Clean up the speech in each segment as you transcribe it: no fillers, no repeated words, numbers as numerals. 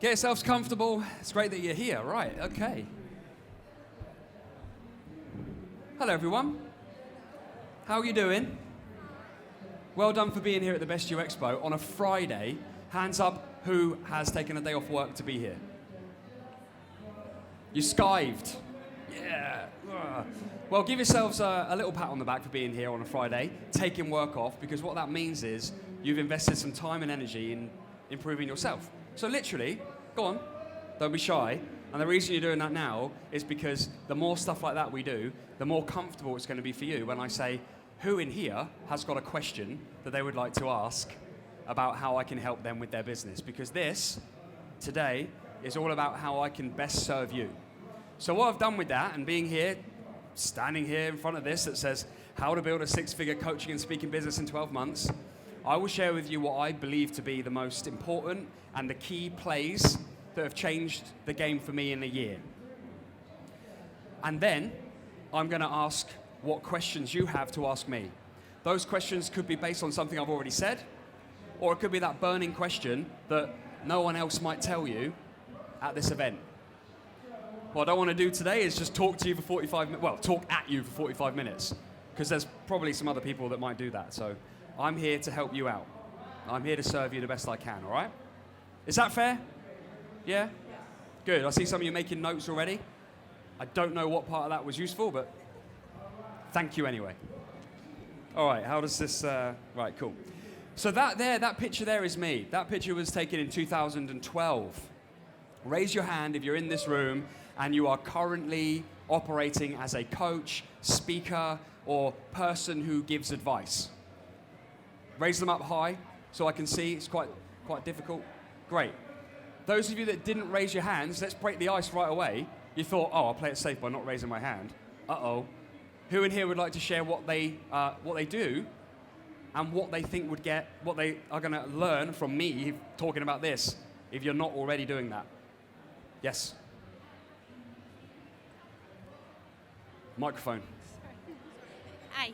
Get yourselves comfortable. It's great that you're here. Right, okay. Hello, everyone. How are you doing? Well done for being here at the Best You Expo on a Friday. Hands up who has taken a day off work to be here. You skived. Yeah. Ugh. Well, give yourselves a little pat on the back for being here on a Friday, taking work off, because what that means is you've invested some time and energy in improving yourself. So literally, go on, don't be shy. And the reason you're doing that now is because the more stuff like that we do, the more comfortable it's going to be for you when I say, who in here has got a question that they would like to ask about how I can help them with their business? Because this, today, is all about how I can best serve you. So what I've done with that, and being here, standing here in front of this that says, how to build a six-figure coaching and speaking business in 12 months, I will share with you what I believe to be the most important and the key plays that have changed the game for me in a year. And then I'm going to ask what questions you have to ask me. Those questions could be based on something I've already said, or it could be that burning question that no one else might tell you at this event. What I don't want to do today is just talk to you for 45 minutes, well, talk at you for 45 minutes, because there's probably some other people that might do that. So I'm here to help you out. I'm here to serve you the best I can, all right? Is that fair? Yeah? Good. I see some of you making notes already. I don't know what part of that was useful, but thank you anyway. All right, how does this, right, cool. So that picture there is me. That picture was taken in 2012. Raise your hand if you're in this room and you are currently operating as a coach, speaker, or person who gives advice. Raise them up high so I can see. It's quite difficult. Great. Those of you that didn't raise your hands, let's break the ice right away. You thought, oh, I'll play it safe by not raising my hand. Uh-oh. Who in here would like to share what they do and what they think what they are going to learn from me talking about this, if you're not already doing that? Yes. Microphone. Hi.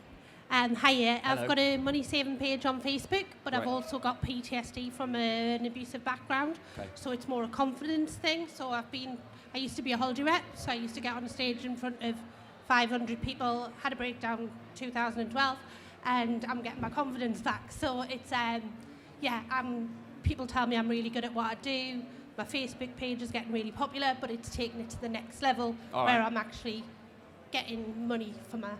Hiya. Hello. I've got a money saving page on Facebook, but I've Right. also got PTSD from an abusive background. Okay. So it's more a confidence thing. So I used to be a holiday rep, so I used to get on stage in front of 500 people, had a breakdown 2012, and I'm getting my confidence back. So it's, people tell me I'm really good at what I do. My Facebook page is getting really popular, but it's taking it to the next level All where right. I'm actually getting money for what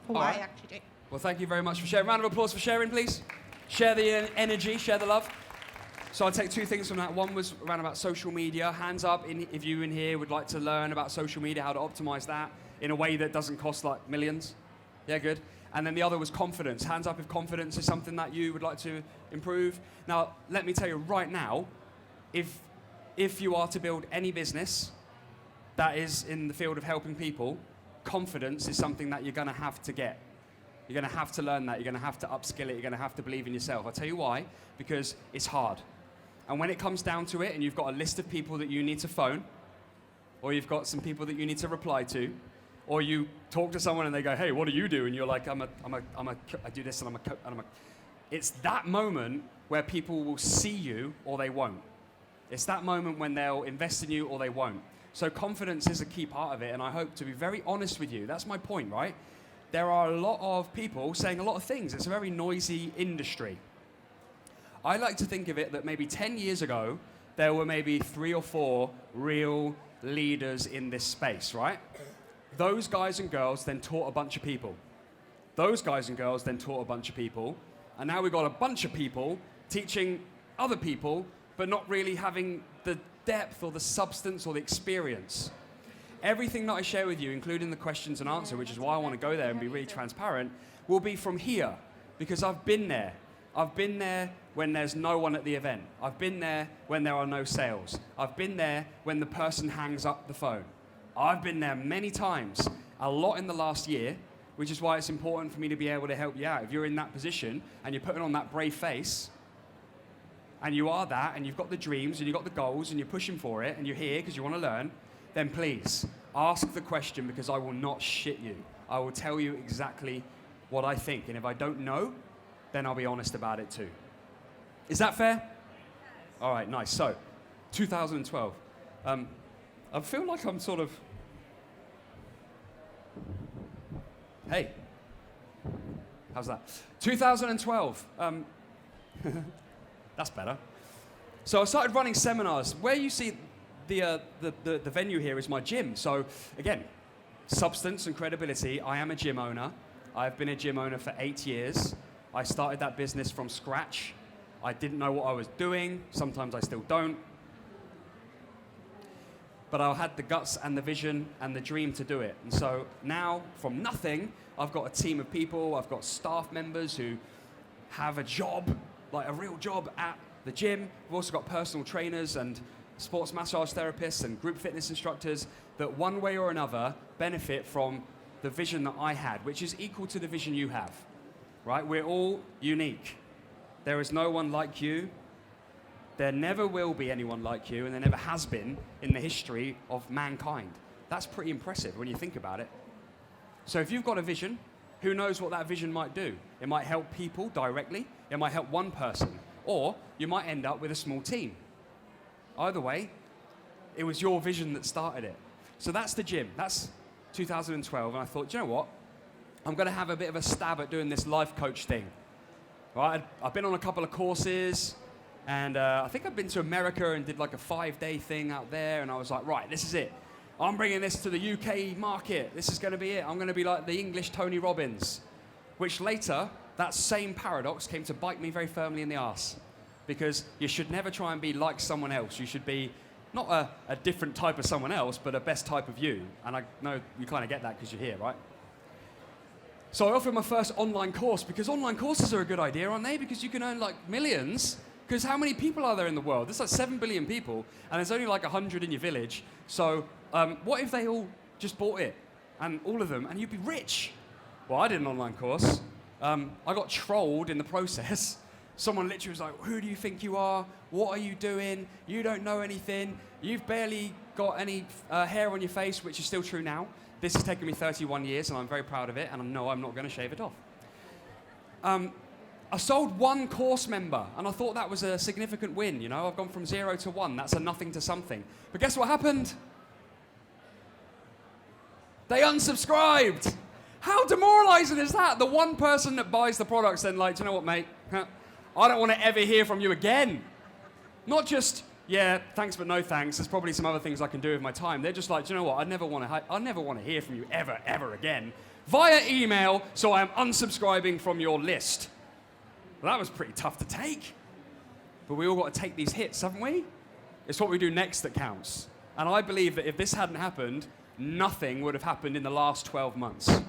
All I right. actually do. Well, thank you very much for sharing. Round of applause for sharing, please. Share the energy, share the love. So I'll take two things from that. One was around about social media. Hands up if you in here would like to learn about social media, how to optimize that in a way that doesn't cost like millions. Yeah, good. And then the other was confidence. Hands up if confidence is something that you would like to improve. Now, let me tell you right now, if you are to build any business that is in the field of helping people, confidence is something that you're going to have to get. You're going to have to learn that. You're going to have to upskill it. You're going to have to believe in yourself. I'll tell you why. Because it's hard. And when it comes down to it, and you've got a list of people that you need to phone, or you've got some people that you need to reply to, or you talk to someone and they go, hey, what do you do? And you're like, I do this and I'm a. It's that moment where people will see you or they won't. It's that moment when they'll invest in you or they won't. So confidence is a key part of it, and I hope to be very honest with you. That's my point, right? There are a lot of people saying a lot of things. It's a very noisy industry. I like to think of it that maybe 10 years ago, there were maybe 3 or 4 real leaders in this space, right? Those guys and girls then taught a bunch of people. Those guys and girls then taught a bunch of people. And now we've got a bunch of people teaching other people, but not really having the depth or the substance or the experience. Everything that I share with you, including the questions and answer, which is why I want to go there and be really transparent, will be from here, because I've been there. I've been there when there's no one at the event. I've been there when there are no sales. I've been there when the person hangs up the phone. I've been there many times, a lot in the last year, which is why it's important for me to be able to help you out. If you're in that position and you're putting on that brave face, and you are that, and you've got the dreams, and you've got the goals, and you're pushing for it, and you're here because you want to learn, then please, ask the question, because I will not shit you. I will tell you exactly what I think, and if I don't know, then I'll be honest about it too. Is that fair? All right, nice. So, 2012. I feel like I'm sort of... Hey. How's that? 2012. That's better. So I started running seminars. Where you see the venue here is my gym. So again, substance and credibility. I am a gym owner. I've been a gym owner for 8 years. I started that business from scratch. I didn't know what I was doing. Sometimes I still don't. But I had the guts and the vision and the dream to do it. And so now, from nothing, I've got a team of people. I've got staff members who have a job, like a real job at the gym. We've also got personal trainers and sports massage therapists and group fitness instructors that one way or another benefit from the vision that I had, which is equal to the vision you have, right? We're all unique. There is no one like you. There never will be anyone like you, and there never has been in the history of mankind. That's pretty impressive when you think about it. So if you've got a vision, who knows what that vision might do? It might help people directly. It might help one person. Or you might end up with a small team. Either way, it was your vision that started it. So that's the gym. That's 2012. And I thought, do you know what? I'm going to have a bit of a stab at doing this life coach thing. Right? I've been on a couple of courses. And I think I've been to America and did like a 5-day thing out there. And I was like, right, this is it. I'm bringing this to the UK market. This is going to be it. I'm going to be like the English Tony Robbins. Which later, that same paradox came to bite me very firmly in the arse. Because you should never try and be like someone else. You should be not a different type of someone else, but a best type of you. And I know you kind of get that because you're here, right? So I offered my first online course because online courses are a good idea, aren't they? Because you can earn like millions. Because how many people are there in the world? There's like 7 billion people, and there's only like 100 in your village. So what if they all just bought it, and all of them, and you'd be rich? Well, I did an online course. I got trolled in the process. Someone literally was like, who do you think you are? What are you doing? You don't know anything. You've barely got any hair on your face, which is still true now. This has taken me 31 years, and I'm very proud of it, and I know I'm not going to shave it off. I sold one course member, and I thought that was a significant win, you know? I've gone from 0 to 1. That's a nothing to something. But guess what happened? They unsubscribed. How demoralizing is that? The one person that buys the products then like, do you know what, mate? I don't want to ever hear from you again. Not just, yeah, thanks but no thanks. There's probably some other things I can do with my time. They're just like, do you know what? I never want to hear from you ever again. Via email, so I am unsubscribing from your list. Well, that was pretty tough to take. But we all got to take these hits, haven't we? It's what we do next that counts. And I believe that if this hadn't happened, nothing would have happened in the last 12 months.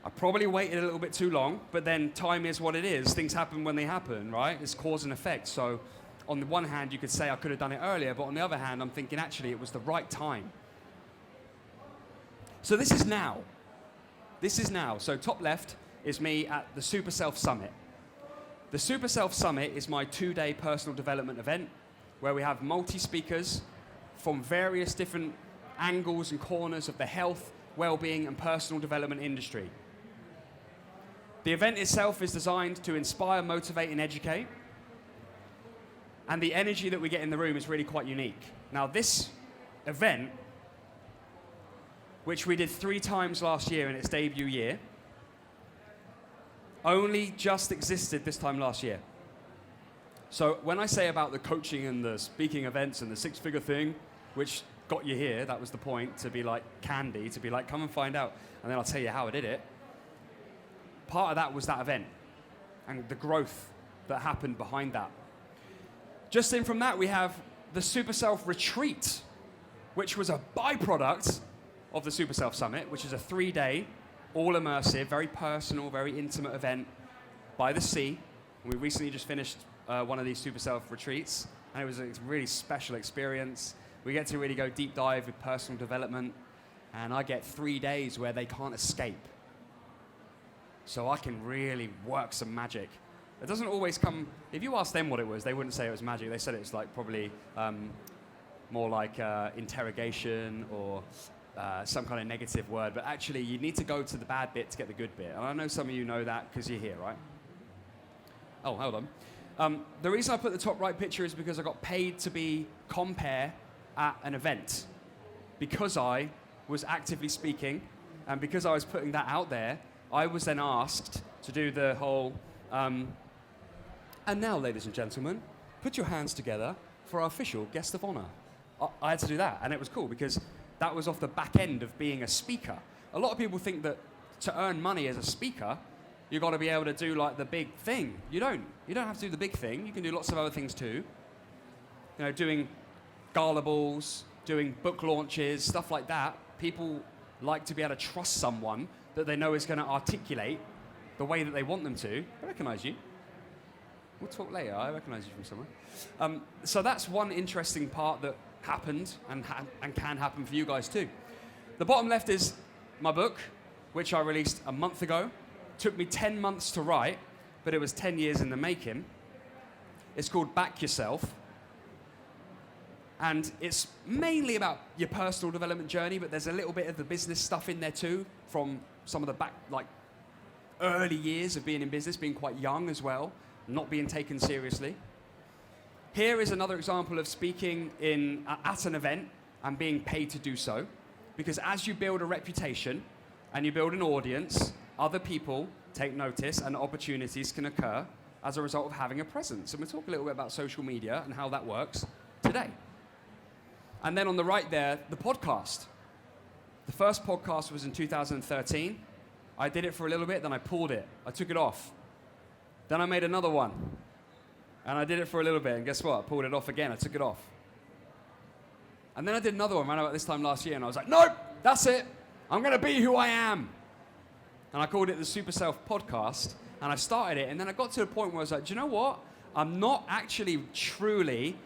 I probably waited a little bit too long, but then time is what it is. Things happen when they happen, right? It's cause and effect. So on the one hand, you could say I could have done it earlier, but on the other hand, I'm thinking actually it was the right time. So this is now. This is now. So top left is me at the Super Self Summit. The Super Self Summit is my 2-day personal development event where we have multi-speakers from various different angles and corners of the health, well-being, and personal development industry. The event itself is designed to inspire, motivate, and educate. And the energy that we get in the room is really quite unique. Now, this event, which we did 3 times last year in its debut year, only just existed this time last year. So when I say about the coaching and the speaking events and the 6-figure thing, which got you here, that was the point, to be like candy, to be like, come and find out, and then I'll tell you how I did it. Part of that was that event and the growth that happened behind that. Just in from that, we have the Super Self Retreat, which was a byproduct of the Super Self Summit, which is a 3-day, all immersive, very personal, very intimate event by the sea. We recently just finished one of these Super Self retreats, and it was a really special experience. We get to really go deep dive with personal development, and I get 3 days where they can't escape. So I can really work some magic. It doesn't always come, if you ask them what it was, they wouldn't say it was magic. They said it's like probably more like interrogation or some kind of negative word, but actually you need to go to the bad bit to get the good bit. And I know some of you know that because you're here, right? Oh, hold on. The reason I put the top right picture is because I got paid to be compere at an event. Because I was actively speaking, and because I was putting that out there, I was then asked to do the whole, and now, ladies and gentlemen, put your hands together for our official guest of honor. I had to do that, and it was cool because that was off the back end of being a speaker. A lot of people think that to earn money as a speaker, you've got to be able to do like the big thing. You don't. You don't have to do the big thing. You can do lots of other things too. You know, doing gala balls, doing book launches, stuff like that. People like to be able to trust someone that they know is going to articulate the way that they want them to. I recognize you. We'll talk later. I recognize you from somewhere. So that's one interesting part that happened and can happen for you guys too. The bottom left is my book, which I released a month ago. Took me 10 months to write, but it was 10 years in the making. It's called Back Yourself. And it's mainly about your personal development journey, but there's a little bit of the business stuff in there too, from some of the back, like early years of being in business, being quite young as well, not being taken seriously. Here is another example of speaking at an event and being paid to do so. Because as you build a reputation and you build an audience, other people take notice and opportunities can occur as a result of having a presence. And we'll talk a little bit about social media and how that works today. And then on the right there, the podcast. The first podcast was in 2013. I did it for a little bit, then I pulled it. I took it off. Then I made another one. And I did it for a little bit, and guess what? I pulled it off again. I took it off. And then I did another one around about this time last year, and I was like, nope, that's it. I'm going to be who I am. And I called it the Super Self Podcast, and I started it, and then I got to a point where I was like, do you know what? I'm not actually truly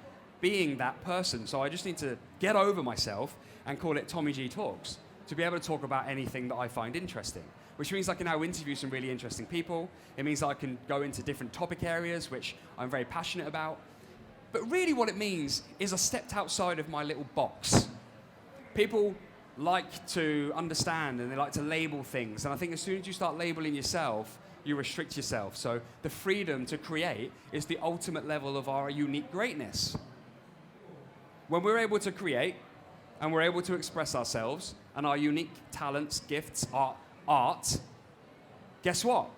being that person, so I just need to get over myself and call it Tommy G Talks, to be able to talk about anything that I find interesting, which means I can now interview some really interesting people. It means that I can go into different topic areas, which I'm very passionate about. But really what it means is I stepped outside of my little box. People like to understand and they like to label things. And I think as soon as you start labeling yourself, you restrict yourself. So the freedom to create is the ultimate level of our unique greatness. When we're able to create and we're able to express ourselves and our unique talents, gifts, art, guess what?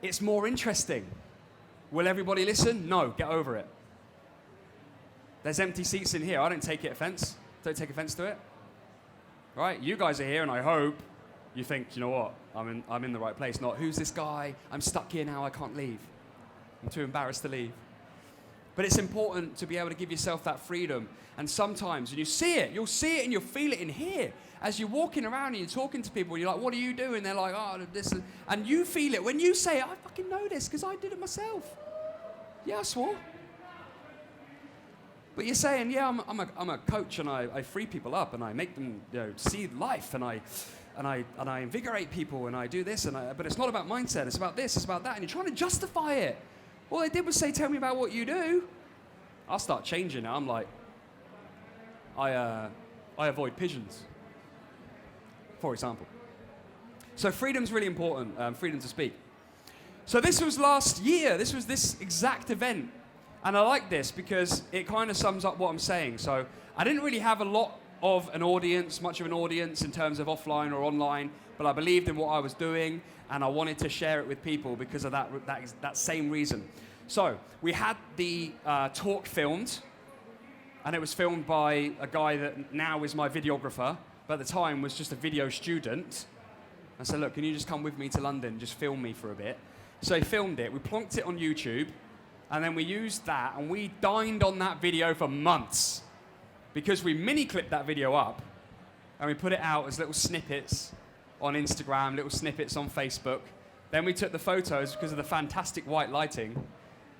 It's more interesting. Will everybody listen? No, get over it. There's empty seats in here. I don't take offense to it. Right? You guys are here, and I hope you think, you know what? I'm in the right place. Not, who's this guy? I'm stuck here now. I can't leave. I'm too embarrassed to leave. But it's important to be able to give yourself that freedom. And sometimes, and you'll see it and you'll feel it in here. As you're walking around and you're talking to people, and you're like, what are you doing? They're like, oh, this. And you feel it. When you say it, I fucking know this because I did it myself. Yeah, I swore. But you're saying, yeah, I'm a coach and I free people up and I make them see life and I invigorate people and I do this but it's not about mindset, it's about this, it's about that, and you're trying to justify it. All they did was say, tell me about what you do. I'll start changing it. I'm like, I avoid pigeons, for example. So freedom's really important, freedom to speak. So this was last year, this was this exact event. And I like this because it kind of sums up what I'm saying. So I didn't really have a lot of an audience, much of an audience in terms of offline or online, but I believed in what I was doing and I wanted to share it with people because of that same reason. So we had the talk filmed, and it was filmed by a guy that now is my videographer, but at the time was just a video student. I said, look, can you just come with me to London, just film me for a bit? So he filmed it, we plonked it on YouTube, and then we used that, and we dined on that video for months because we mini-clipped that video up, and we put it out as little snippets on Instagram, little snippets on Facebook. Then we took the photos because of the fantastic white lighting,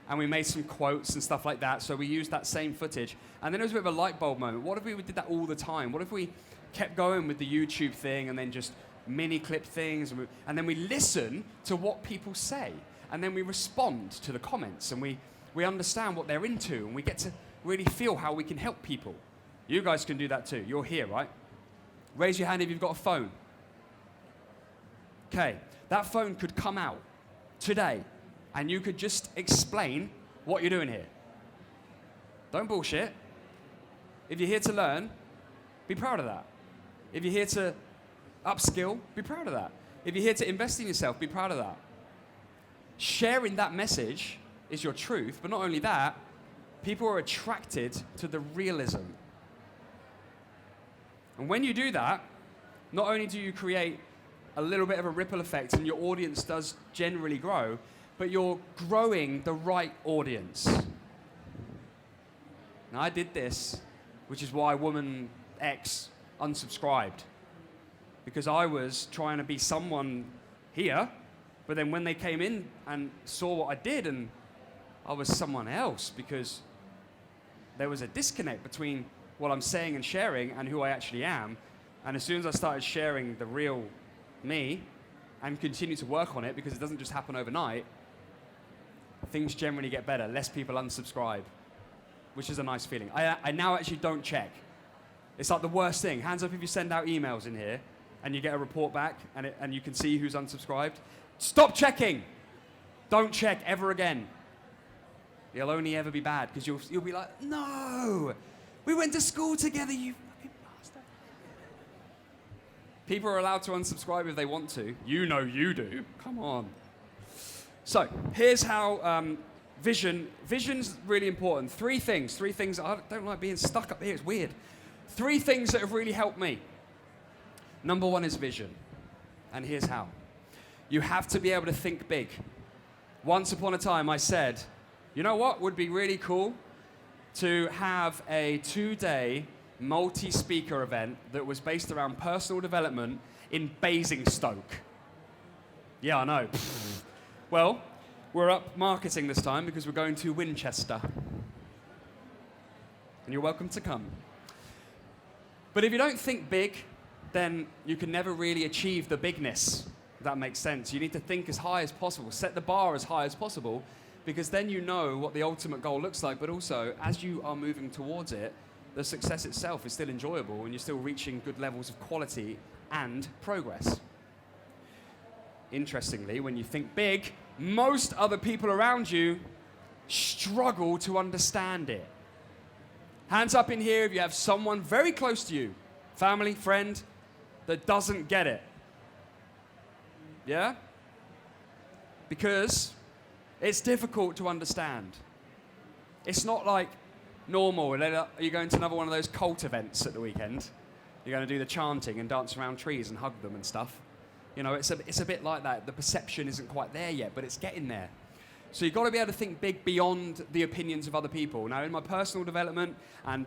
and we made some quotes and stuff like that, so we used that same footage. And then it was a bit of a light bulb moment. What if we did that all the time? What if we kept going with the YouTube thing and then just mini-clip things, and then we listen to what people say? And then we respond to the comments, and we understand what they're into, and we get to really feel how we can help people. You guys can do that too. You're here, right? Raise your hand if you've got a phone. Okay, that phone could come out today, and you could just explain what you're doing here. Don't bullshit. If you're here to learn, be proud of that. If you're here to upskill, be proud of that. If you're here to invest in yourself, be proud of that. Sharing that message is your truth, but not only that, people are attracted to the realism. And when you do that, not only do you create a little bit of a ripple effect and your audience does generally grow, but you're growing the right audience. Now, I did this, which is why woman X unsubscribed. Because I was trying to be someone here, but then when they came in and saw what I did, and I was someone else, because there was a disconnect between what I'm saying and sharing and who I actually am. And as soon as I started sharing the real me and continue to work on it, because it doesn't just happen overnight, things generally get better. Less people unsubscribe, which is a nice feeling. I now actually don't check. It's like the worst thing. Hands up if you send out emails in here and you get a report back and you can see who's unsubscribed. Stop checking. Don't check ever again. You'll only ever be bad, because you'll be like, no, we went to school together, you fucking bastard. People are allowed to unsubscribe if they want to. You know you do. Come on. So here's how vision's really important. Three things. I don't like being stuck up here. It's weird. 3 things that have really helped me. Number 1 is vision. And here's how. You have to be able to think big. Once upon a time, I said, you know what would be really cool? To have a 2-day multi-speaker event that was based around personal development in Basingstoke. Yeah, I know. Well, we're up marketing this time because we're going to Winchester. And you're welcome to come. But if you don't think big, then you can never really achieve the bigness, if that makes sense. You need to think as high as possible, set the bar as high as possible, because then you know what the ultimate goal looks like, but also, as you are moving towards it, the success itself is still enjoyable and you're still reaching good levels of quality and progress. Interestingly, when you think big, most other people around you struggle to understand it. Hands up in here if you have someone very close to you, family, friend, that doesn't get it. Yeah? Because it's difficult to understand. It's not like normal. You're going to another one of those cult events at the weekend. You're going to do the chanting and dance around trees and hug them and stuff. You know, it's a bit like that. The perception isn't quite there yet, but it's getting there. So you've got to be able to think big beyond the opinions of other people. Now, in my personal development, and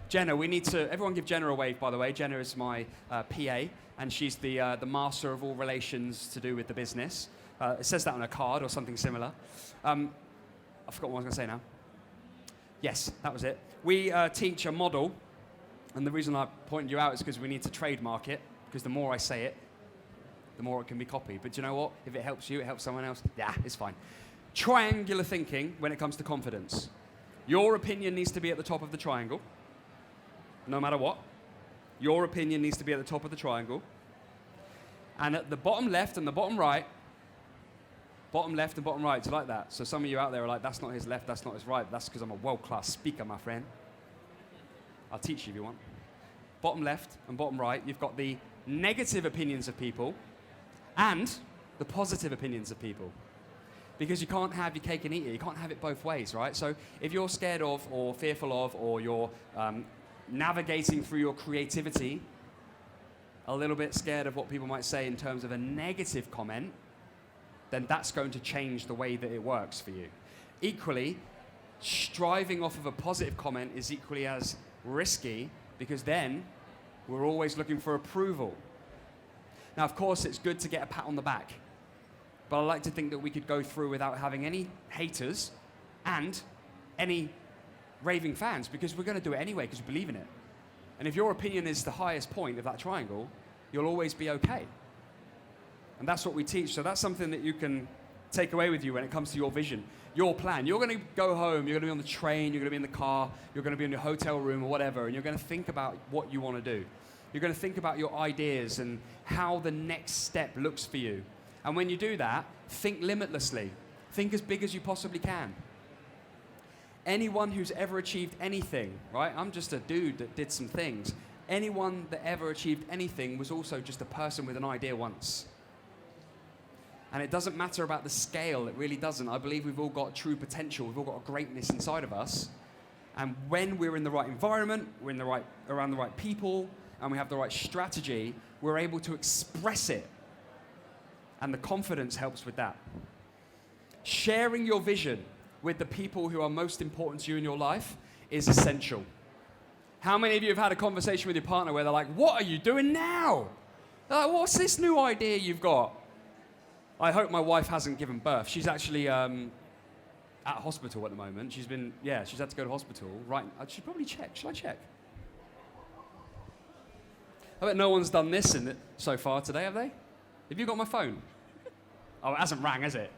Jenna, everyone give Jenna a wave, by the way. Jenna is my PA, and she's the master of all relations to do with the business. It says that on a card or something similar. I forgot what I was going to say now. Yes, that was it. We teach a model, and the reason I pointed you out is because we need to trademark it, because the more I say it, the more it can be copied. But do you know what? If it helps you, it helps someone else. Yeah, it's fine. Triangular thinking when it comes to confidence. Your opinion needs to be at the top of the triangle, no matter what. Your opinion needs to be at the top of the triangle. And at the bottom left and the bottom right, do you like that? So some of you out there are like, that's not his left, that's not his right. That's because I'm a world-class speaker, my friend. I'll teach you if you want. Bottom left and bottom right, you've got the negative opinions of people and the positive opinions of people. Because you can't have your cake and eat it. You can't have it both ways, right? So if you're scared of or fearful of, or you're navigating through your creativity, a little bit scared of what people might say in terms of a negative comment, then that's going to change the way that it works for you. Equally, striving off of a positive comment is equally as risky, because then we're always looking for approval. Now, of course, it's good to get a pat on the back. But I like to think that we could go through without having any haters and any raving fans, because we're going to do it anyway because we believe in it. And if your opinion is the highest point of that triangle, you'll always be okay. And that's what we teach. So that's something that you can take away with you when it comes to your vision, your plan. You're going to go home, you're going to be on the train, you're going to be in the car, you're going to be in your hotel room or whatever, and you're going to think about what you want to do. You're going to think about your ideas and how the next step looks for you. And when you do that, think limitlessly. Think as big as you possibly can. Anyone who's ever achieved anything, right? I'm just a dude that did some things. Anyone that ever achieved anything was also just a person with an idea once. And it doesn't matter about the scale, it really doesn't. I believe we've all got true potential, we've all got a greatness inside of us. And when we're in the right environment, we're around the right people, and we have the right strategy, we're able to express it. And the confidence helps with that. Sharing your vision with the people who are most important to you in your life is essential. How many of you have had a conversation with your partner where they're like, what are you doing now? They're like, what's this new idea you've got? I hope my wife hasn't given birth. She's actually at hospital at the moment. She's had to go to hospital. Right, I should probably check. Should I check? I bet no one's done this so far today, have they? Have you got my phone? Oh, it hasn't rang, has it?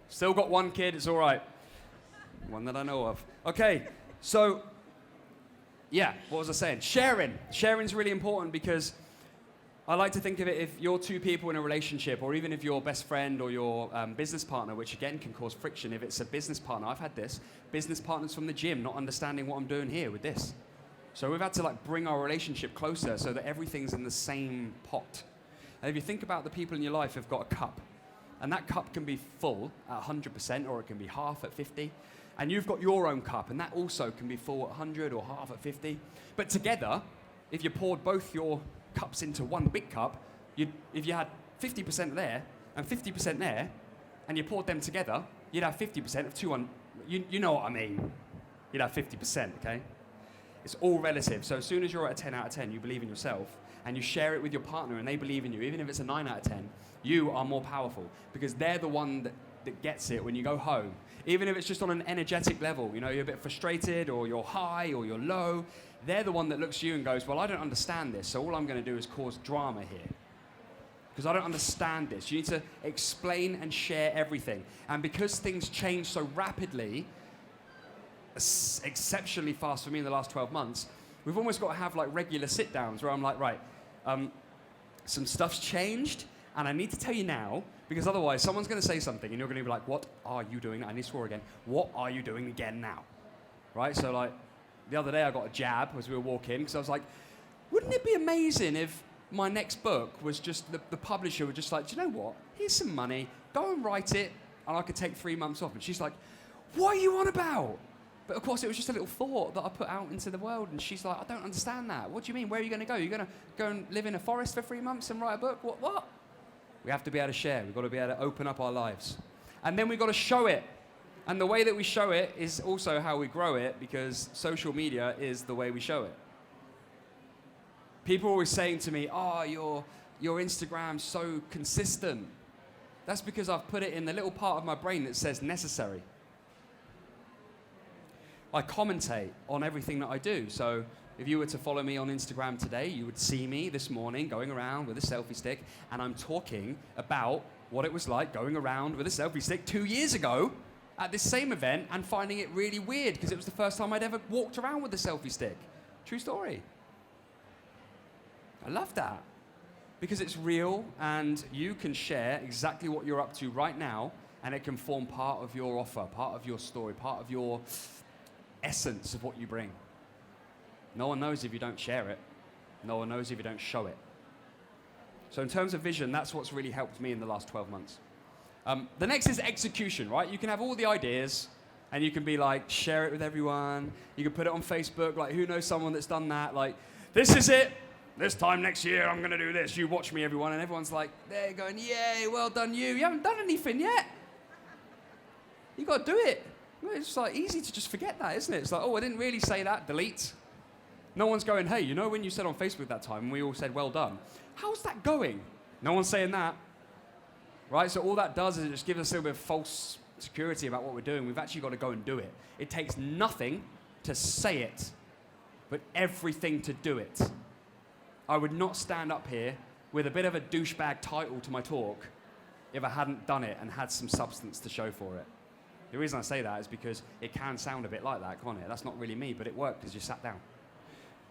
Still got one kid, it's all right. One that I know of. Okay, so, yeah, what was I saying? Sharing. Sharing's really important because I like to think of it if you're two people in a relationship, or even if your best friend or your business partner, which again can cause friction if it's a business partner. I've had this. Business partners from the gym not understanding what I'm doing here with this. So we've had to bring our relationship closer so that everything's in the same pot. And if you think about the people in your life who've got a cup, and that cup can be full at 100%, or it can be half at 50, and you've got your own cup, and that also can be full at 100 or half at 50. But together, if you poured both your cups into one big cup, if you had 50% there and 50% there, and you poured them together, you'd have 50% of 200. You know what I mean? You'd have 50%, okay? It's all relative. So as soon as you're at a 10 out of 10, you believe in yourself, and you share it with your partner, and they believe in you, even if it's a 9 out of 10, you are more powerful, because they're the one that gets it when you go home. Even if it's just on an energetic level, you're a bit frustrated, or you're high, or you're low, they're the one that looks at you and goes, well, I don't understand this, so all I'm going to do is cause drama here. Because I don't understand this. You need to explain and share everything. And because things change so rapidly, exceptionally fast for me in the last 12 months, we've almost got to have regular sit-downs where I'm like, right, some stuff's changed, and I need to tell you now, because otherwise someone's going to say something, and you're going to be like, what are you doing? I need to swear again. What are you doing again now? Right? So the other day I got a jab as we were walking, because I was like, wouldn't it be amazing if my next book was just, the publisher was just like, do you know what? Here's some money, go and write it, and I could take 3 months off. And she's like, what are you on about? But of course it was just a little thought that I put out into the world, and she's like, I don't understand that. What do you mean? Where are you going to go? You're going to go and live in a forest for 3 months and write a book? What? We have to be able to share. We've got to be able to open up our lives. And then we've got to show it. And the way that we show it is also how we grow it, because social media is the way we show it. People are always saying to me, oh, your Instagram's so consistent. That's because I've put it in the little part of my brain that says necessary. I commentate on everything that I do. So if you were to follow me on Instagram today, you would see me this morning going around with a selfie stick, and I'm talking about what it was like going around with a selfie stick 2 years ago at this same event and finding it really weird because it was the first time I'd ever walked around with a selfie stick. True story. I love that because it's real, and you can share exactly what you're up to right now, and it can form part of your offer, part of your story, part of your essence of what you bring. No one knows if you don't share it. No one knows if you don't show it. So in terms of vision, that's what's really helped me in the last 12 months. The next is execution, right? You can have all the ideas, and you can be like, share it with everyone. You can put it on Facebook, like, who knows someone that's done that? Like, this is it. This time next year, I'm going to do this. You watch me, everyone. And everyone's like, they're going, yay, well done you. You haven't done anything yet. You got to do it. It's easy to just forget that, isn't it? It's like, oh, I didn't really say that. Delete. No one's going, hey, you know when you said on Facebook that time, and we all said, well done. How's that going? No one's saying that. Right? So all that does is it just gives us a little bit of false security about what we're doing. We've actually got to go and do it. It takes nothing to say it, but everything to do it. I would not stand up here with a bit of a douchebag title to my talk if I hadn't done it and had some substance to show for it. The reason I say that is because it can sound a bit like that, can't it? That's not really me, but it worked because you sat down.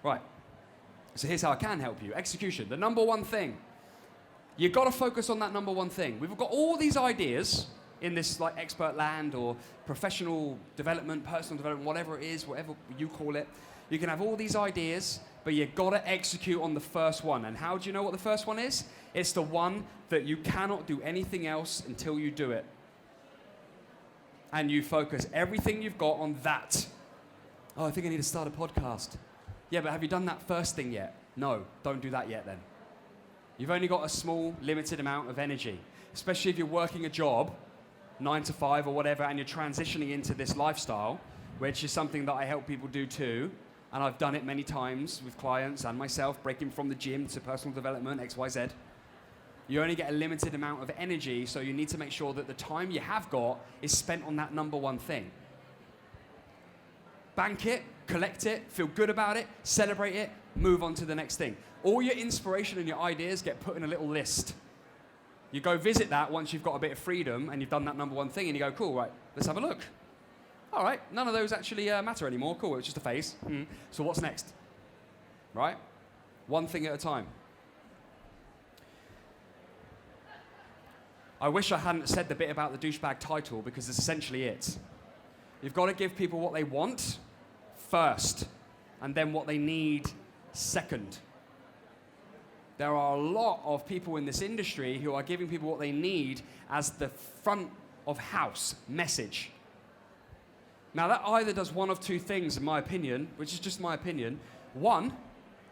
Right. So here's how I can help you. Execution, the number one thing. You've got to focus on that number one thing. We've got all these ideas, in this like expert land or professional development, personal development, whatever it is, whatever you call it. You can have all these ideas, but you gotta execute on the first one. And how do you know what the first one is? It's the one that you cannot do anything else until you do it. And you focus everything you've got on that. Oh, I think I need to start a podcast. Yeah, but have you done that first thing yet? No, don't do that yet then. You've only got a small, limited amount of energy, especially if you're working a job, 9 to 5 or whatever, and you're transitioning into this lifestyle, which is something that I help people do too. And I've done it many times with clients and myself, breaking from the gym to personal development, X, Y, Z. You only get a limited amount of energy, so you need to make sure that the time you have got is spent on that number one thing. Bank it, collect it, feel good about it, celebrate it, move on to the next thing. All your inspiration and your ideas get put in a little list. You go visit that once you've got a bit of freedom and you've done that number one thing, and you go, cool, right, let's have a look. All right, none of those actually matter anymore. Cool, it's just a phase. So what's next? Right? One thing at a time. I wish I hadn't said the bit about the douchebag title, because it's essentially it. You've got to give people what they want first, and then what they need second. There are a lot of people in this industry who are giving people what they need as the front of house message. Now that either does one of two things, in my opinion, which is just my opinion. One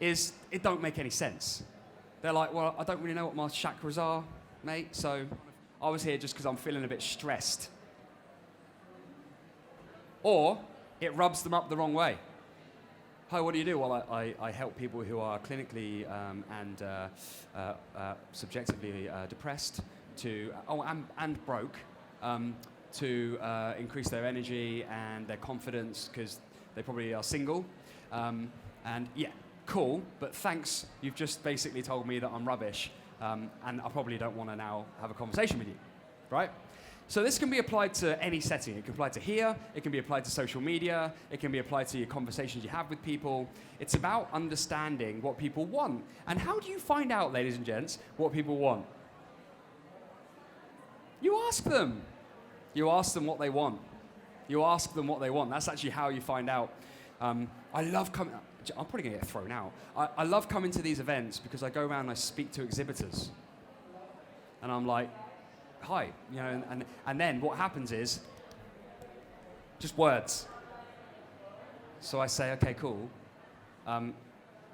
is it don't make any sense. They're like, well, I don't really know what my chakras are, mate, so I was here just because I'm feeling a bit stressed. Or it rubs them up the wrong way. Hi, what do you do? Well, I help people who are clinically and subjectively depressed to, and broke, to increase their energy and their confidence, because they probably are single. And yeah, cool, but thanks, you've just basically told me that I'm rubbish, and I probably don't want to now have a conversation with you, right? So this can be applied to any setting. It can apply to here, it can be applied to social media, it can be applied to your conversations you have with people. It's about understanding what people want. And how do you find out, ladies and gents, what people want? You ask them. You ask them what they want. You ask them what they want. That's actually how you find out. I love coming, I'm probably gonna get thrown out. I love coming to these events because I go around and I speak to exhibitors. And I'm like, hi, you know, and then what happens is just words. So I say, okay, cool.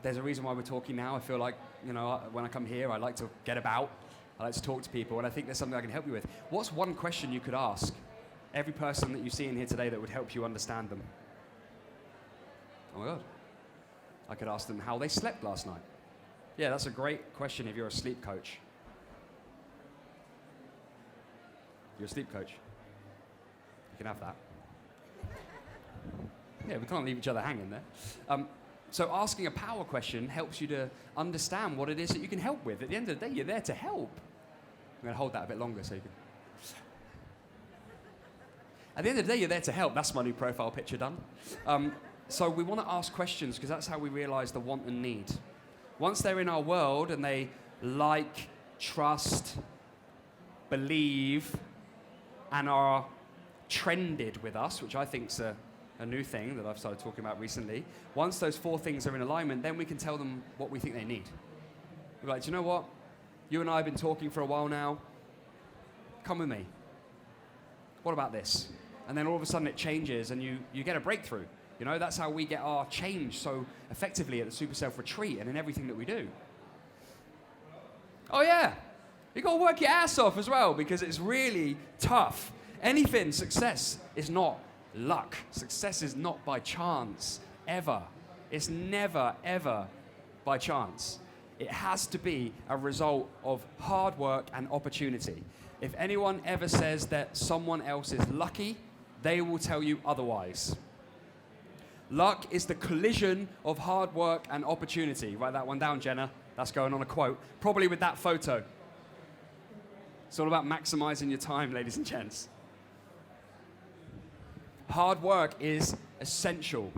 There's a reason why we're talking now. I feel like, you know, when I come here, I like to get about. I like to talk to people, and I think there's something I can help you with. What's one question you could ask every person that you see in here today that would help you understand them? Oh my God. I could ask them how they slept last night. Yeah, that's a great question if you're a sleep coach. You're a sleep coach. You can have that. Yeah, we can't leave each other hanging there. So asking a power question helps you to understand what it is that you can help with. At the end of the day, you're there to help. I'm going to hold that a bit longer so you can... At the end of the day, you're there to help. That's my new profile picture done. So we want to ask questions because that's how we realize the want and need. Once they're in our world and they like, trust, believe, and are trended with us, which I think is a new thing that I've started talking about recently. Once those 4 things are in alignment, then we can tell them what we think they need. We're like, do you know what? You and I have been talking for a while now. Come with me. What about this? And then all of a sudden it changes and you get a breakthrough. You know, that's how we get our change so effectively at the Super Self Retreat and in everything that we do. Oh yeah, you got to work your ass off as well because it's really tough. Anything, success is not luck. Success is not by chance, ever. It's never, ever by chance. It has to be a result of hard work and opportunity. If anyone ever says that someone else is lucky, they will tell you otherwise. Luck is the collision of hard work and opportunity. Write that one down, Jenna. That's going on a quote. Probably with that photo. It's all about maximizing your time, ladies and gents. Hard work is essential.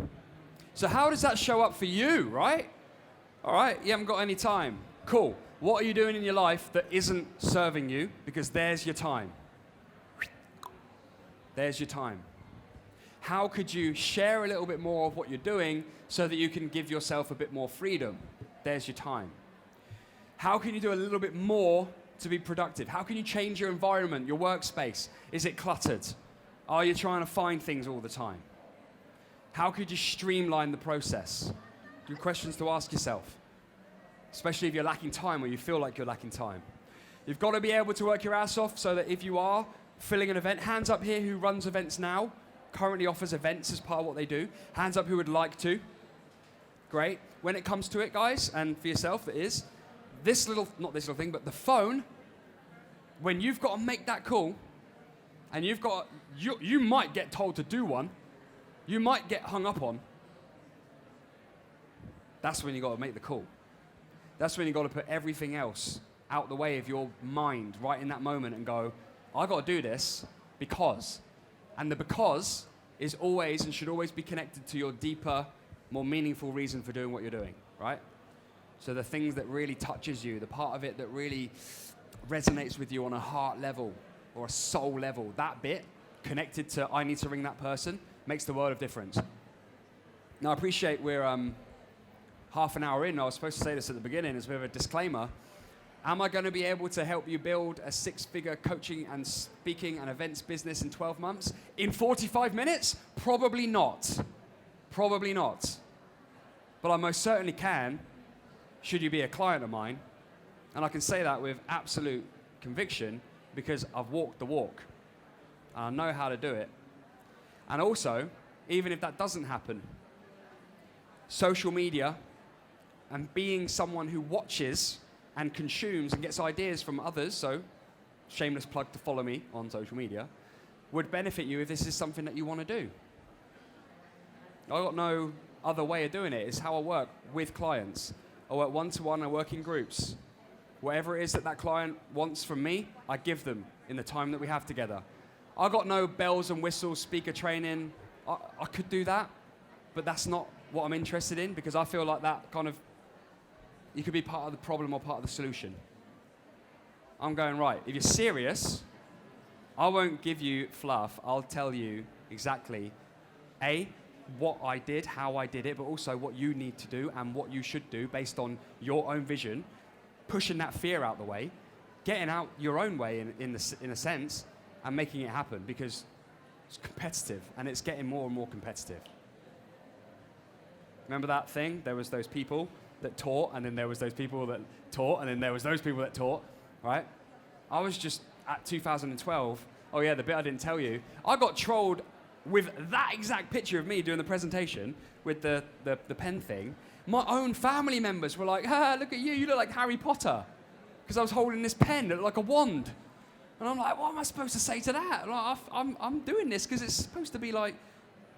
So how does that show up for you, right? All right, you haven't got any time. Cool. What are you doing in your life that isn't serving you? Because there's your time. There's your time. How could you share a little bit more of what you're doing so that you can give yourself a bit more freedom? There's your time. How can you do a little bit more to be productive? How can you change your environment, your workspace? Is it cluttered? Are you trying to find things all the time? How could you streamline the process? Good questions to ask yourself, especially if you're lacking time or you feel like you're lacking time. You've got to be able to work your ass off so that if you are filling an event, hands up here who runs events now, currently offers events as part of what they do. Hands up who would like to. Great. When it comes to it, guys, and for yourself, it is this little, not this little thing, but the phone, when you've got to make that call, and you might get told to do one, you might get hung up on, that's when you got to make the call. That's when you got to put everything else out the way of your mind right in that moment and go, I got to do this because. And the because is always and should always be connected to your deeper, more meaningful reason for doing what you're doing, right? So the things that really touches you, the part of it that really resonates with you on a heart level or a soul level, that bit connected to I need to ring that person makes the world of difference. Now I appreciate we're half an hour in. I was supposed to say this at the beginning as a bit of a disclaimer. Am I going to be able to help you build a 6-figure coaching and speaking and events business in 12 months? In 45 minutes? Probably not. Probably not. But I most certainly can, should you be a client of mine. And I can say that with absolute conviction because I've walked the walk. And I know how to do it. And also, even if that doesn't happen, social media and being someone who watches and consumes and gets ideas from others, so shameless plug to follow me on social media, would benefit you if this is something that you want to do. I've got no other way of doing it. It's how I work with clients. I work one-to-one, I work in groups. Whatever it is that that client wants from me, I give them in the time that we have together. I've got no bells and whistles, speaker training. I could do that, but that's not what I'm interested in because I feel like that kind of you could be part of the problem or part of the solution. I'm going, right, if you're serious, I won't give you fluff. I'll tell you exactly, A, what I did, how I did it, but also what you need to do and what you should do based on your own vision, pushing that fear out the way, getting out your own way in a sense, and making it happen because it's competitive and it's getting more and more competitive. Remember that thing? There was those people that taught, and then there was those people that taught, and then there was those people that taught, right? I was just at 2012, oh yeah, the bit I didn't tell you, I got trolled with that exact picture of me doing the presentation with the pen thing. My own family members were like, look at you, you look like Harry Potter. Because I was holding this pen that looked like a wand. And I'm like, what am I supposed to say to that? Like, I'm doing this because it's supposed to be like,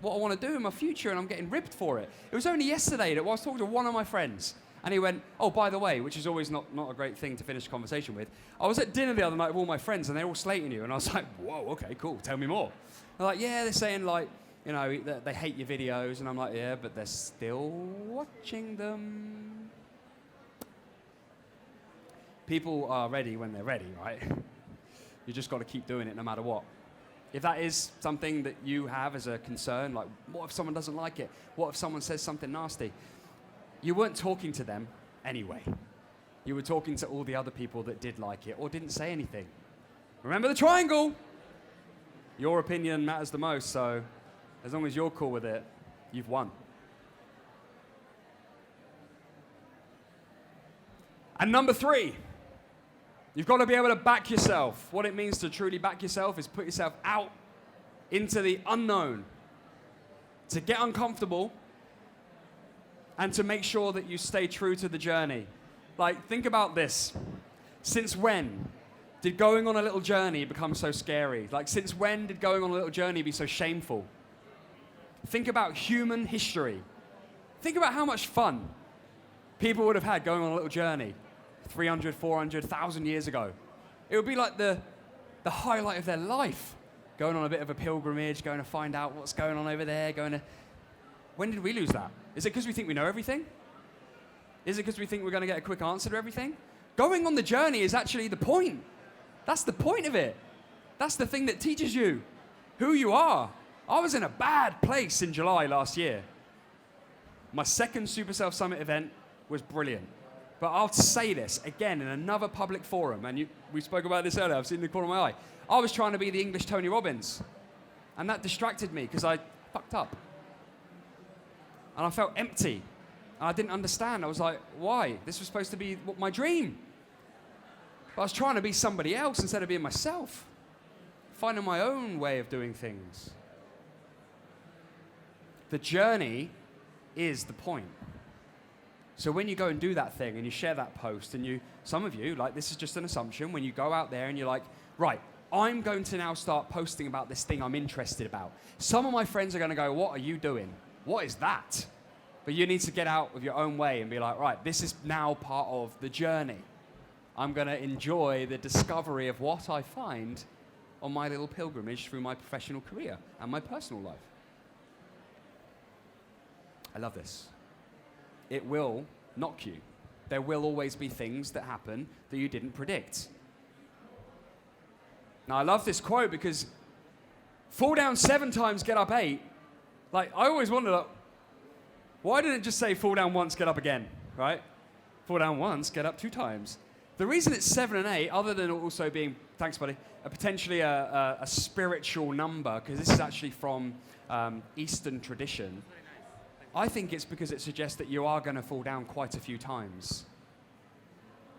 what I want to do in my future, and I'm getting ripped for it. It was only yesterday that I was talking to one of my friends, and he went, oh, by the way, which is always not a great thing to finish a conversation with, I was at dinner the other night with all my friends, and they're all slating you, and I was like, whoa, okay, cool, tell me more. They're like, yeah, they're saying, like, you know, they hate your videos, and I'm like, yeah, but they're still watching them. People are ready when they're ready, right? You just got to keep doing it no matter what. If that is something that you have as a concern, like what if someone doesn't like it? What if someone says something nasty? You weren't talking to them anyway. You were talking to all the other people that did like it or didn't say anything. Remember the triangle? Your opinion matters the most, so as long as you're cool with it, you've won. And number 3, you've got to be able to back yourself. What it means to truly back yourself is put yourself out into the unknown, to get uncomfortable, and to make sure that you stay true to the journey. Like, think about this. Since when did going on a little journey become so scary? Like, since when did going on a little journey be so shameful? Think about human history. Think about how much fun people would have had going on a little journey 300, 400, 1,000 years ago. It would be like the highlight of their life, going on a bit of a pilgrimage, going to find out what's going on over there, When did we lose that? Is it because we think we know everything? Is it because we think we're going to get a quick answer to everything? Going on the journey is actually the point. That's the point of it. That's the thing that teaches you. who you are. I was in a bad place in July last year. My second Super Self Summit event was brilliant. But I'll say this again in another public forum, and we spoke about this earlier, I've seen the corner of my eye. I was trying to be the English Tony Robbins, and that distracted me because I fucked up. And I felt empty, and I didn't understand. I was like, why? This was supposed to be my dream. But I was trying to be somebody else instead of being myself, finding my own way of doing things. The journey is the point. So when you go and do that thing and you share that post and some of you, like this is just an assumption, when you go out there and you're like, right, I'm going to now start posting about this thing I'm interested about. Some of my friends are going to go, what are you doing? What is that? But you need to get out of your own way and be like, right, this is now part of the journey. I'm going to enjoy the discovery of what I find on my little pilgrimage through my professional career and my personal life. I love this. It will knock you. There will always be things that happen that you didn't predict. Now, I love this quote because fall down 7 times, get up 8. Like, I always wondered, why didn't it just say fall down once, get up again, right? Fall down once, get up 2 times. The reason it's 7 and 8, other than also being, thanks buddy, potentially a spiritual number, because this is actually from Eastern tradition, I think it's because it suggests that you are going to fall down quite a few times.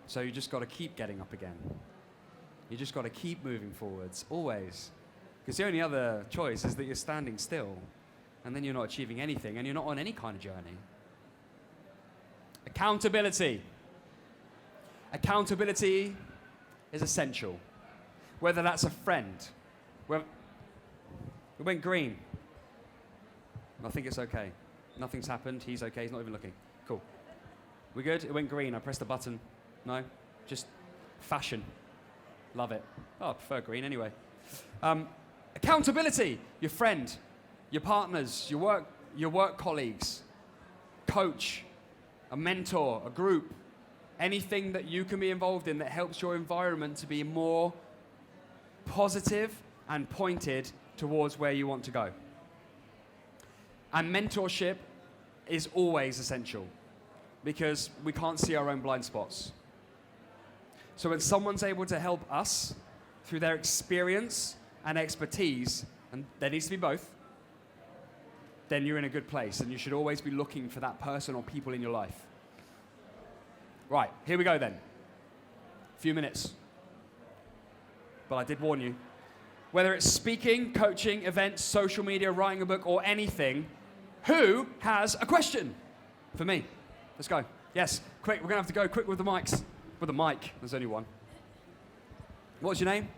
So you just got to keep getting up again. You just got to keep moving forwards, always. Because the only other choice is that you're standing still, and then you're not achieving anything, and you're not on any kind of journey. Accountability. Accountability is essential. Whether that's a friend. It went green. I think it's okay. Nothing's happened. He's okay. He's not even looking. Cool. We good? It went green. I pressed the button. No? Just fashion. Love it. Oh, I prefer green anyway. Accountability. Your friend, your partners, your work colleagues, coach, a mentor, a group, anything that you can be involved in that helps your environment to be more positive and pointed towards where you want to go. And mentorship is always essential because we can't see our own blind spots. So when someone's able to help us through their experience and expertise, and there needs to be both, then you're in a good place, and you should always be looking for that person or people in your life. Right, here we go then. A few minutes. But I did warn you. Whether it's speaking, coaching, events, social media, writing a book, or anything, who has a question for me? Let's go. Yes, quick, we're going to have to go quick with the mics. With a mic, there's only one. What's your name?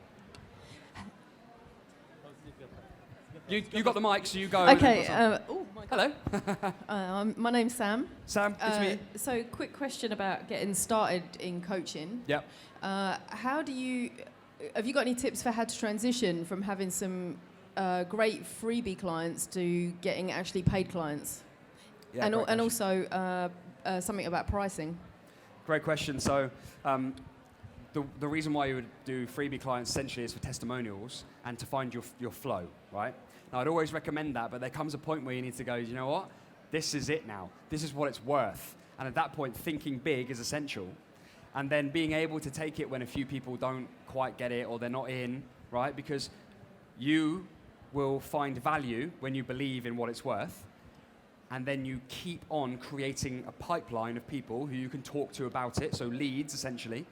You got the mic, so you go. Okay. Hello. My name's Sam. Sam, good to meet you. So, quick question about getting started in coaching. Yep. Have you got any tips for how to transition from having some great freebie clients to getting actually paid clients? Yeah, and also something about pricing. Great question. So the reason why you would do freebie clients essentially is for testimonials and to find your flow, right? Now, I'd always recommend that, but there comes a point where you need to go, you know what? This is it now. This is what it's worth. And at that point, thinking big is essential. And then being able to take it when a few people don't quite get it or they're not in, right? Because you will find value when you believe in what it's worth. And then you keep on creating a pipeline of people who you can talk to about it, so leads essentially,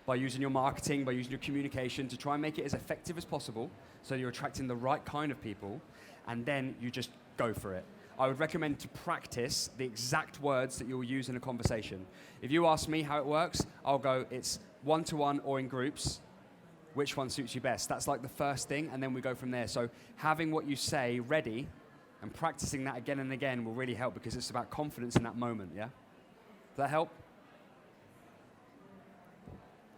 by using your marketing, by using your communication to try and make it as effective as possible, so you're attracting the right kind of people, and then you just go for it. I would recommend to practice the exact words that you'll use in a conversation. If you ask me how it works, I'll go, it's one-to-one or in groups. Which one suits you best? That's like the first thing, and then we go from there. So having what you say ready and practicing that again and again will really help because it's about confidence in that moment, yeah? Does that help?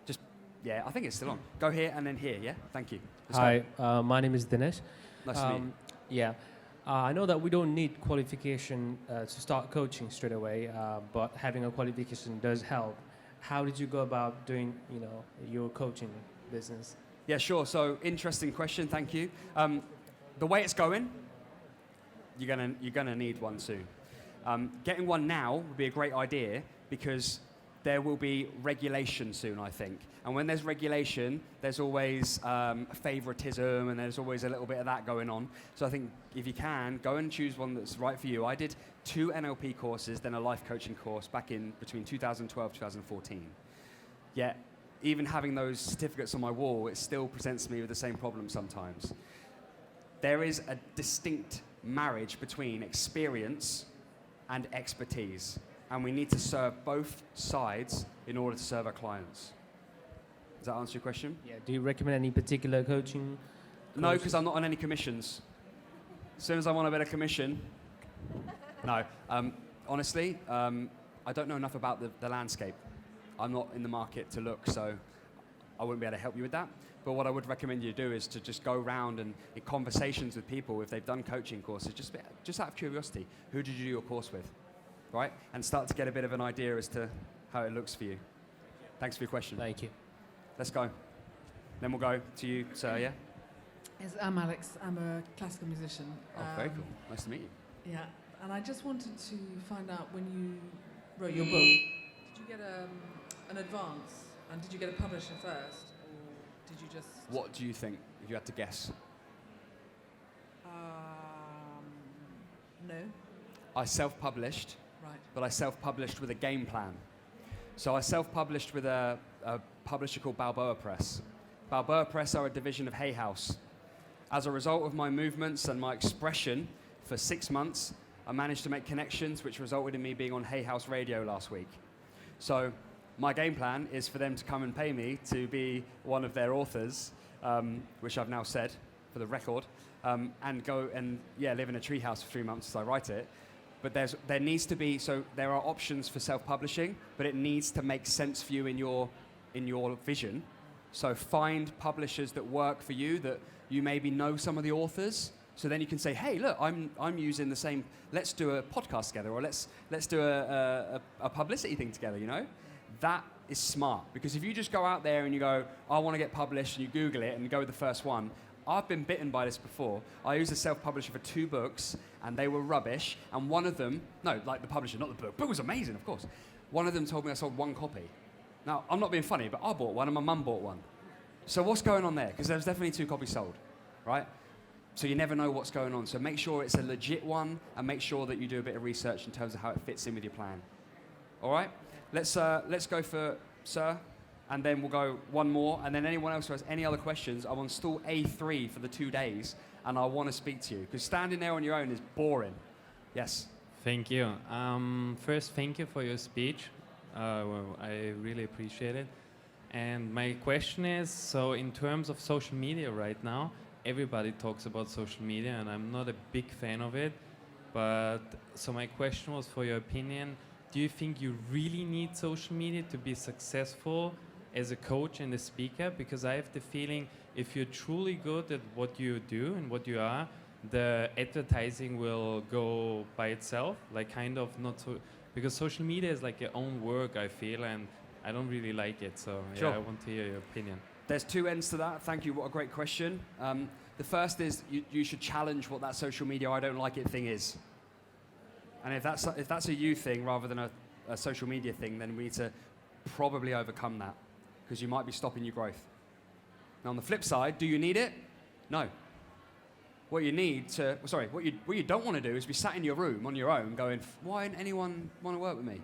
Just, yeah, I think it's still on. Go here and then here, yeah? Thank you. Let's Hi, my name is Dinesh. Nice to meet you. Yeah. I know that we don't need qualification to start coaching straight away, but having a qualification does help. How did you go about doing, your coaching business? Yeah, sure. So interesting question. Thank you. the way it's going, you're gonna need one soon. Getting one now would be a great idea because there will be regulation soon, I think. And when there's regulation, there's always favoritism and there's always a little bit of that going on. So I think if you can, go and choose one that's right for you. I did 2 NLP courses, then a life coaching course back in between 2012 and 2014. Yet, even having those certificates on my wall, it still presents me with the same problem sometimes. There is a distinct marriage between experience and expertise. And we need to serve both sides in order to serve our clients. Does that answer your question? Yeah. Do you recommend any particular coaching? No, because I'm not on any commissions. As soon as I want a bit of commission, no. Honestly, I don't know enough about the landscape. I'm not in the market to look, so I wouldn't be able to help you with that. But what I would recommend you do is to just go around and in conversations with people, if they've done coaching courses, just out of curiosity, who did you do your course with? Right? And start to get a bit of an idea as to how it looks for you. Thanks for your question. Thank you. Let's go. Then we'll go to you, sir, yeah? Yes, I'm Alex. I'm a classical musician. Oh, very cool. Nice to meet you. Yeah, and I just wanted to find out, when you wrote your book, did you get an advance? And did you get a publisher first? Or did you just... What do you think, if you had to guess? No. I self-published, Right. but I self-published with a game plan. So I self-published with a publisher called Balboa Press. Balboa Press are a division of Hay House. As a result of my movements and my expression for 6 months, I managed to make connections which resulted in me being on Hay House Radio last week. So my game plan is for them to come and pay me to be one of their authors, which I've now said for the record, and go and live in a treehouse for 3 months as I write it. But there needs to be, so there are options for self-publishing, but it needs to make sense for you in your vision. So find publishers that work for you, that you maybe know some of the authors. So then you can say, hey, look, I'm using the same, let's do a podcast together, or let's do a publicity thing together, you know? That is smart, because if you just go out there and you go, I want to get published, and you Google it and you go with the first one, I've been bitten by this before. I used a self-publisher for 2 books, and they were rubbish, and one of them, no, like the publisher, not the book. Book was amazing, of course. One of them told me I sold 1 copy. Now, I'm not being funny, but I bought one and my mum bought one. So what's going on there? Because there's definitely 2 copies sold, right? So you never know what's going on. So make sure it's a legit one, and make sure that you do a bit of research in terms of how it fits in with your plan. All right? Let's go for Sir, and then we'll go one more, and then anyone else who has any other questions, I'm on stall A3 for the 2 days, and I want to speak to you, because standing there on your own is boring. Yes? Thank you. First, thank you for your speech. I really appreciate it. And my question is, so in terms of social media right now, everybody talks about social media, and I'm not a big fan of it. But so my question was, for your opinion, do you think you really need social media to be successful as a coach and a speaker? Because I have the feeling, if you're truly good at what you do and what you are, the advertising will go by itself, like kind of not so, because social media is like your own work, I feel, and I don't really like it. So Sure. I want to hear your opinion. There's 2 ends to that. Thank you. What a great question. The first is you should challenge what that social media I don't like it thing is. And if that's a you thing rather than a social media thing, then we need to probably overcome that, because you might be stopping your growth. Now on the flip side, do you need it? No. What you don't want to do is be sat in your room on your own going, why didn't anyone want to work with me?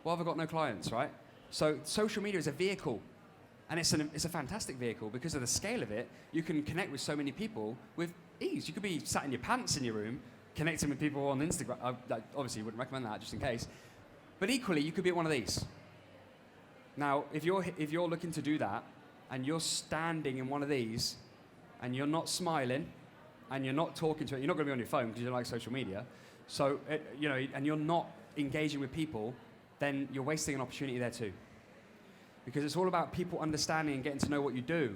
Why have I got no clients, right? So social media is a vehicle. And it's a fantastic vehicle because of the scale of it. You can connect with so many people with ease. You could be sat in your pants in your room, connecting with people on Instagram. I obviously wouldn't recommend that, just in case. But equally, you could be at one of these. Now, if you're looking to do that, and you're standing in one of these, and you're not smiling, and you're not talking to it, you're not going to be on your phone because you don't like social media. So, and you're not engaging with people, then you're wasting an opportunity there too. Because it's all about people understanding and getting to know what you do.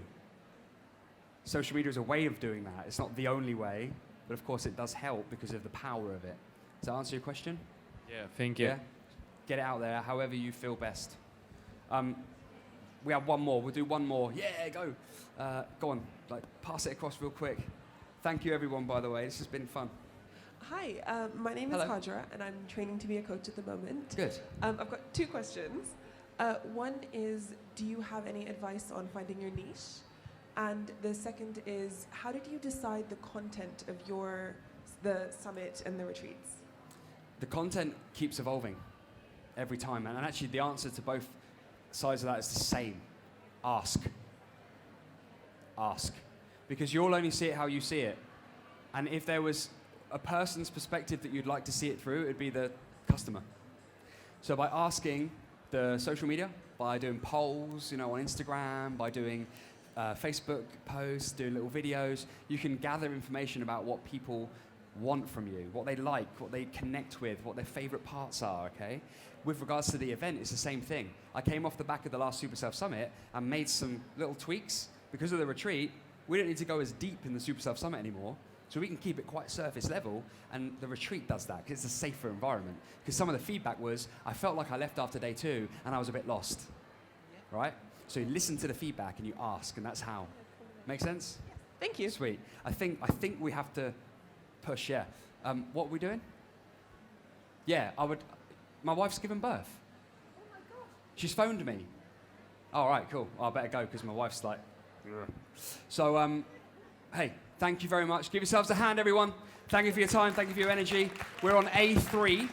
Social media is a way of doing that. It's not the only way, but of course it does help because of the power of it. Does that answer your question? Yeah, thank you. Yeah? Get it out there however you feel best. We have one more. We'll do one more. Yeah, go. Go on. Pass it across real quick. Thank you, everyone, by the way. This has been fun. Hi, my name Hello. is Hajra, and I'm training to be a coach at the moment. Good. I've got 2 questions. One is, do you have any advice on finding your niche? And the second is, how did you decide the content of the summit and the retreats? The content keeps evolving every time, and actually the answer to both sides of that is the same. Ask. Ask. Because you'll only see it how you see it. And if there was a person's perspective that you'd like to see it through, it'd be the customer. So by asking the social media, by doing polls, on Instagram, by doing Facebook posts, doing little videos, you can gather information about what people want from you, what they like, what they connect with, what their favorite parts are, okay? With regards to the event, it's the same thing. I came off the back of the last Super Self Summit and made some little tweaks. Because of the retreat, we don't need to go as deep in the Super Self Summit anymore, so we can keep it quite surface level, and the retreat does that because it's a safer environment. Because some of the feedback was, I felt like I left after day 2 and I was a bit lost, right? So you listen to the feedback and you ask, and that's how. Make sense? Thank you. Sweet. I think we have to push, yeah. What are we doing? Yeah, my wife's given birth. Oh my gosh. She's phoned me. All right, cool. I better go because my wife's like, ugh. So, hey, thank you very much. Give yourselves a hand, everyone. Thank you for your time. Thank you for your energy. We're on A3,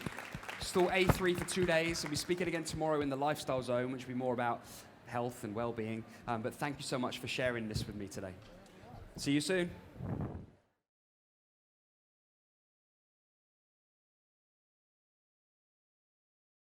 stall A3 for 2 days. We'll be speaking again tomorrow in the lifestyle zone, which will be more about health and well-being. But thank you so much for sharing this with me today. See you soon.